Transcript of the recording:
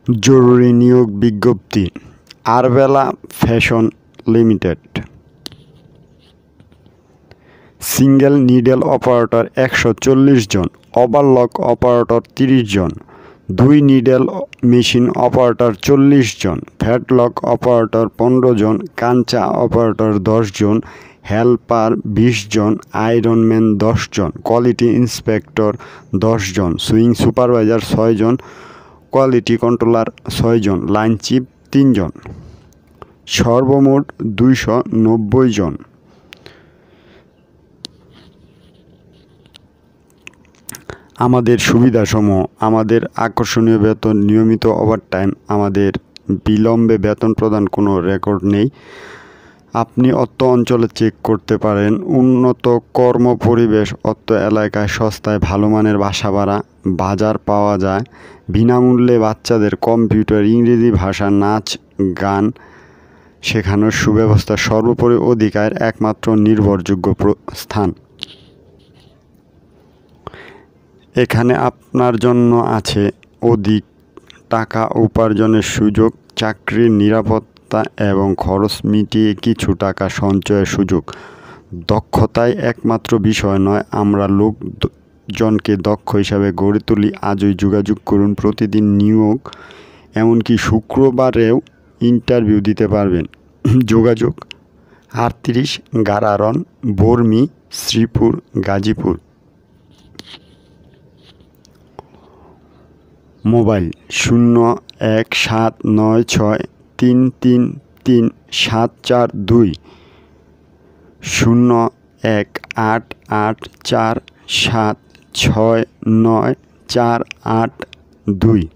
জরুরি নিয়োগ বিজ্ঞপ্তি। Arabella fashion limited. Single needle operator 140 জন, ওভারলক অপারেটর 30 জন, 2 নিডেল মেশিন অপারেটর 40 জন, ফ্যাটলক অপারেটর 15 জন, কাঞ্চা অপারেটর 10 জন, হেল্পার 20 জন, আয়রনম্যান 10 জন, কোয়ালিটি ইন্সপেক্টর 10 জন, সুইং সুপারভাইজার 6 জন, কোয়ালিটি কন্ট্রোলার 6 জন, লাইন চিফ 3 জন। সর্বমোট 290 জন। আমাদের সুবিধাসমূহ: আমাদের আকর্ষণীয় বেতন, নিয়মিত ওভারটাইম, আমাদের বিলম্বে বেতন প্রদান কোনো রেকর্ড নেই। আপনি অত্র অঞ্চলে চেক করতে পারেন। উন্নত কর্ম পরিবেশ, অত্র এলাকায় সস্তায় ভালো মানের বাসা ভাড়া, বাজার পাওয়া যায়। বিনামূল্যে বাচ্চাদের কম্পিউটার, ইংরেজি ভাষা, নাচ গান শেখানোর সুব্যবস্থা। সর্বোপরি অধিকার একমাত্র নির্ভরযোগ্য স্থান। এখানে আপনার জন্য আছে অধিক টাকা উপার্জনের সুযোগ, চাকরির নিরাপত্তা এবং খরচ মিটিয়ে কিছু টাকা সঞ্চয়ের সুযোগ। দক্ষতাই একমাত্র বিষয় নয়, আমরা লোকজনকে দক্ষ হিসাবে গড়ে তুলি। আজই যোগাযোগ করুন। প্রতিদিন নিয়োগ, এমনকি শুক্রবারেও ইন্টারভিউ দিতে পারবেন। যোগাযোগ 38 গারারন, বর্মি, শ্রীপুর, গাজীপুর। মোবাইল 017963333742, 018847694882।